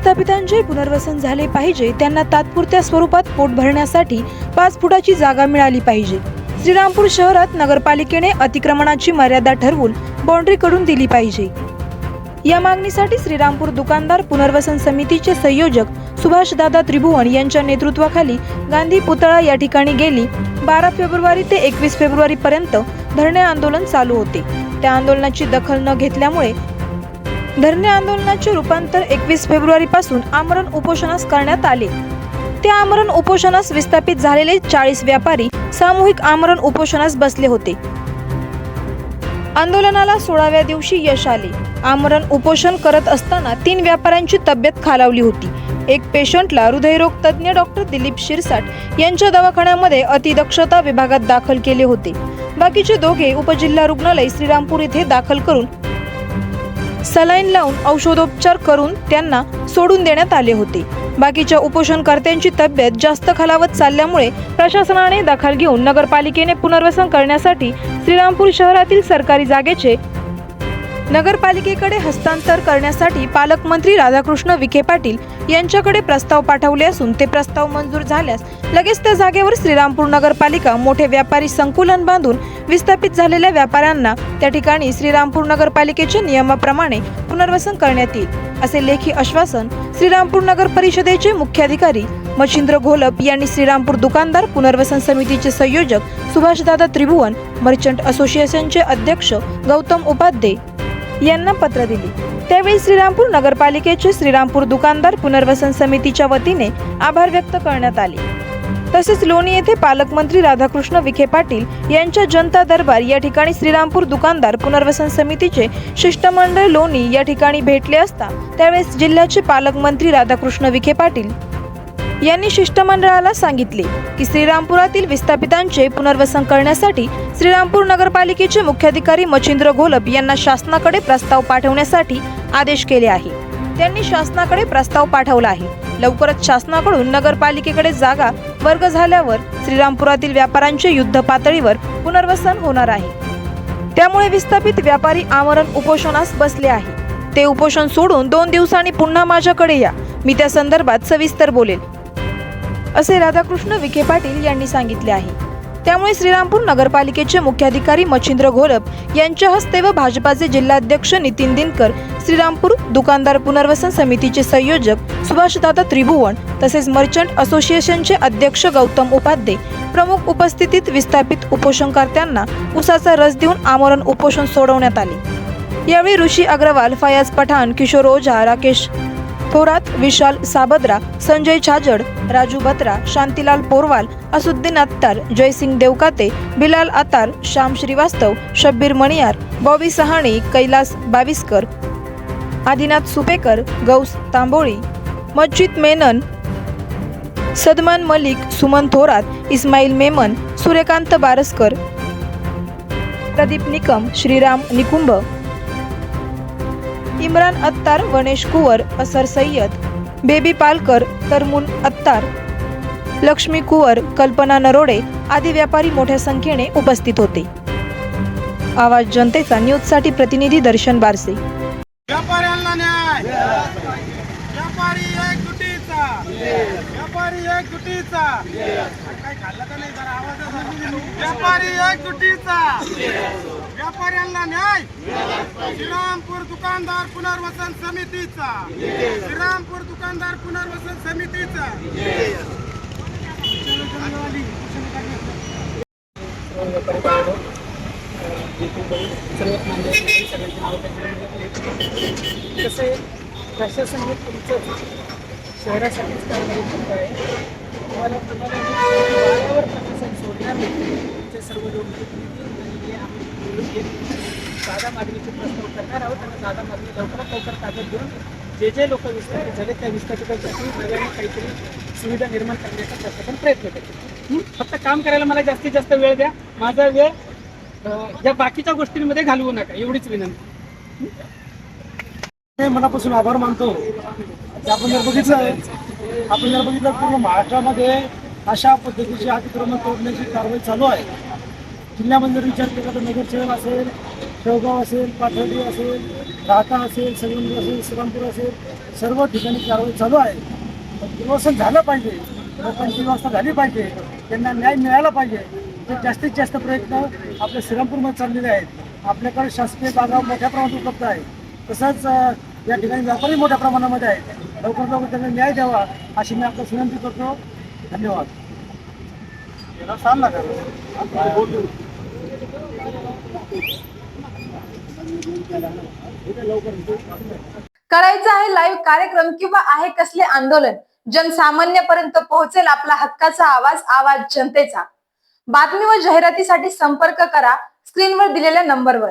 विस्थापितांचे पुनर्वसन झाले पाहिजे, त्यांना तात्पुरत्या स्वरूपात पोट भरण्यासाठी 5 फुटाची जागा मिळाली पाहिजे। श्रीरामपूर शहरात नगरपालिकेने अतिक्रमणाची मर्यादा ठरवून बाउंड्री करून दिली पाहिजे। या मागणीसाठी श्रीरामपूर दुकानदार पुनर्वसन समितीचे संयोजक सुभाषदादा त्रिभुवन यांच्या नेतृत्वाखाली गांधी पुतळा या ठिकाणी गेली 12 फेब्रुवारी ते 21 फेब्रुवारी पर्यंत धरणे आंदोलन चालू होते। त्या आंदोलनाची दखल न घेतल्यामुळे धरणे आंदोलनाचे रूपांतर 21 फेब्रुवारी पासून आमरण उपोषणास करण्यात आले। त्या आमरण उपोषणास विस्थापित झालेले 40 व्यापारी सामूहिक आमरण उपोषणास बसले होते। आंदोलनाला 16व्या दिवशी यश आले। आमरण उपोषण करत असताना 3 व्यापाऱ्यांची तब्येत खालावली होती। एक पेशंटला हृदयरोग तज्ञ डॉक्टर दिलीप शिरसाट यांच्या दवाखान्यामध्ये अतिदक्षता विभागात दाखल केले होते। बाकीचे दोघे उपजिल्हा रुग्णालय श्रीरामपूर येथे दाखल करून सलाईन लावून औषधोपचार करून त्यांना सोडून देण्यात आले होते। बाकीच्या उपोषणकर्त्यांची तब्येत जास्त खालावत चालल्यामुळे प्रशासनाने दखल घेऊन नगरपालिकेने पुनर्वसन करण्यासाठी श्रीरामपूर शहरातील सरकारी जागेचे नगरपालिकेकडे हस्तांतर करण्यासाठी पालकमंत्री राधाकृष्ण विखे पाटील यांच्याकडे प्रस्ताव पाठवले असून ते प्रस्ताव मंजूर झाल्यास लगेच त्या जागेवर श्रीरामपूर नगरपालिका मोठे व्यापारी संकुलन बांधून विस्थापित झालेल्या व्यापाऱ्यांना त्या ठिकाणी श्रीरामपूर नगरपालिकेच्या नियमाप्रमाणे पुनर्वसन करण्यात येईल असे लेखी आश्वासन श्रीरामपूर नगर परिषदेचे मुख्याधिकारी मच्छिंद्र घोलप यांनी श्रीरामपूर दुकानदार पुनर्वसन समितीचे संयोजक सुभाषदादा त्रिभुवन, मर्चंट असोसिएशनचे अध्यक्ष गौतम उपाध्ये यांना पत्र दिले। त्यावेळी श्रीरामपूर नगरपालिकेचे श्रीरामपूर दुकानदार पुनर्वसन समितीच्या वतीने आभार व्यक्त करण्यात आले। तसेच लोणी येथे पालकमंत्री राधाकृष्ण विखे पाटील यांच्या जनता दरबार या ठिकाणी श्रीरामपूर दुकानदार पुनर्वसन समितीचे शिष्टमंडळ लोणी या ठिकाणी भेटले असता त्यावेळेस जिल्ह्याचे पालकमंत्री राधाकृष्ण विखे पाटील यांनी शिष्टमंडळाला सांगितले की श्रीरामपुरातील विस्थापितांचे पुनर्वसन करण्यासाठी श्रीरामपूर नगरपालिकेचे मुख्याधिकारी मच्छिंद्र घोलप यांना शासनाकडे प्रस्ताव पाठवण्यासाठी आदेश केले आहे। त्यांनी शासनाकडे प्रस्ताव पाठवला आहे। लवकरच शासनाकडून नगरपालिकेकडे जागा वर्ग झाल्यावर श्रीरामपुरातील व्यापाऱ्यांचे युद्ध पातळीवर पुनर्वसन होणार आहे। त्यामुळे विस्थापित व्यापारी आमरण उपोषणास बसले आहे। ते उपोषण सोडून 2 दिवसांनी पुन्हा माझ्याकडे या, मी त्या संदर्भात सविस्तर बोलेल असे राधाकृष्ण विखे पाटील यांनी सांगितले आहे। त्यामुळे श्रीरामपूर नगरपालिकेचे मुख्याधिकारी मच्छिंद्र घोलप यांच्या हस्ते व भाजपाचे जिल्हाध्यक्ष नितीन दिनकर, श्रीरामपूर दुकानदार पुनर्वसन समितीचे संयोजक सुभाषदादा त्रिभुवन तसेच मर्चंट असोसिएशनचे अध्यक्ष गौतम उपाध्ये प्रमुख उपस्थितीत विस्थापित उपोषणकर्त्यांना उसाचा रस देऊन आमरण उपोषण सोडवण्यात आले। यावेळी ऋषी अग्रवाल, फयाज पठाण, किशोर ओझा, राकेश थोरात, विशाल साबद्रा, संजय छाजड, राजू बत्रा, शांतीलाल पोरवाल, असुद्दीन अत्तार, जयसिंग देवकाते, बिलाल अतार, श्याम श्रीवास्तव, शब्बीर मणियार, बॉबी सहाणी, कैलास बाविस्कर, आदिनाथ सुपेकर, गौस तांबोळी, मज्जिद मेनन, सदमान मलिक, सुमन थोरात, इस्माईल मेमन, सूर्यकांत बारसकर, प्रदीप निकम, श्रीराम निकुंभ, इम्रान अत्तार, वनेश कुवर, असर सय्यद, बेबी पालकर, तरमुन अत्तार, लक्ष्मी कुवर, कल्पना नरोडे आदी व्यापारी मोठ्या संख्येने उपस्थित होते। आवाज जनतेचा न्यूजसाठी प्रतिनिधी दर्शन बारसे। व्यापाऱ्यांना न्याय, व्यापारी एकजुटीचा, व्यापारी एकजुटीचा, काय खाल्लं का नाही जरा आवाज, व्यापारी एकजुटीचा, व्यापाऱ्यांना न्याय, श्रीरामपूर दुकानदार पुनर्वसन समितीचा, श्रीरामपूर दुकानदार पुनर्वसन समितीचा। तसे प्रशासन हे तुमचं शहरासाठीच कारवाई करत आहे। तुम्हाला प्रशासन सोडण्यामध्ये तुमचे सर्व लोकप्रतिनिधी आम्ही जागा मागणीचे प्रस्ताव करणार आहोत आणि जागा मागणी लवकरात लवकर ताब्यात घेऊन जे लोक विस्थापित झाले त्या विस्थापितांसाठी नव्याने काहीतरी सुविधा निर्माण करण्याचा प्रशासन प्रयत्न करते। फक्त काम करायला मला जास्तीत जास्त वेळ द्या, माझा वेळ या बाकीच्या गोष्टींमध्ये घालवू नका, एवढीच विनंती। मनापासून आभार मानतो। आपण जर बघितलं पूर्ण महाराष्ट्रामध्ये अशा पद्धतीची अतिक्रमण तोडण्याची कारवाई चालू आहे। जिल्ह्यामध्ये जर विचार केला तर नगरसेवक असेल, शेवगाव असेल, पाथर्डी असेल, राहता असेल, सगळी असेल, श्रीरामपूर असेल, सर्व ठिकाणी कारवाई चालू आहे. पण निर्वासन झालं पाहिजे, लोकांची व्यवस्था झाली पाहिजे, त्यांना न्याय मिळाला पाहिजे. तर जास्तीत जास्त प्रयत्न आपल्या श्रीरामपूरमध्ये चाललेले आहेत. आपल्याकडे शासकीय जागा मोठ्या प्रमाणात उपलब्ध आहे. तसंच या ठिकाणी व्यापारी मोठ्या प्रमाणामध्ये आहेत. लवकर लवकर त्यांना न्याय द्यावा अशी मी आपल्याला विनंती करतो. धन्यवाद. करायचं आहे लाईव्ह कार्यक्रम किंवा आहे कसले आंदोलन, जनसामान्यपर्यंत पोहोचेल आपला हक्काचा आवाज, आवाज जनतेचा. बातमी व जाहिरातीसाठी संपर्क करा स्क्रीनवर दिलेल्या नंबरवर.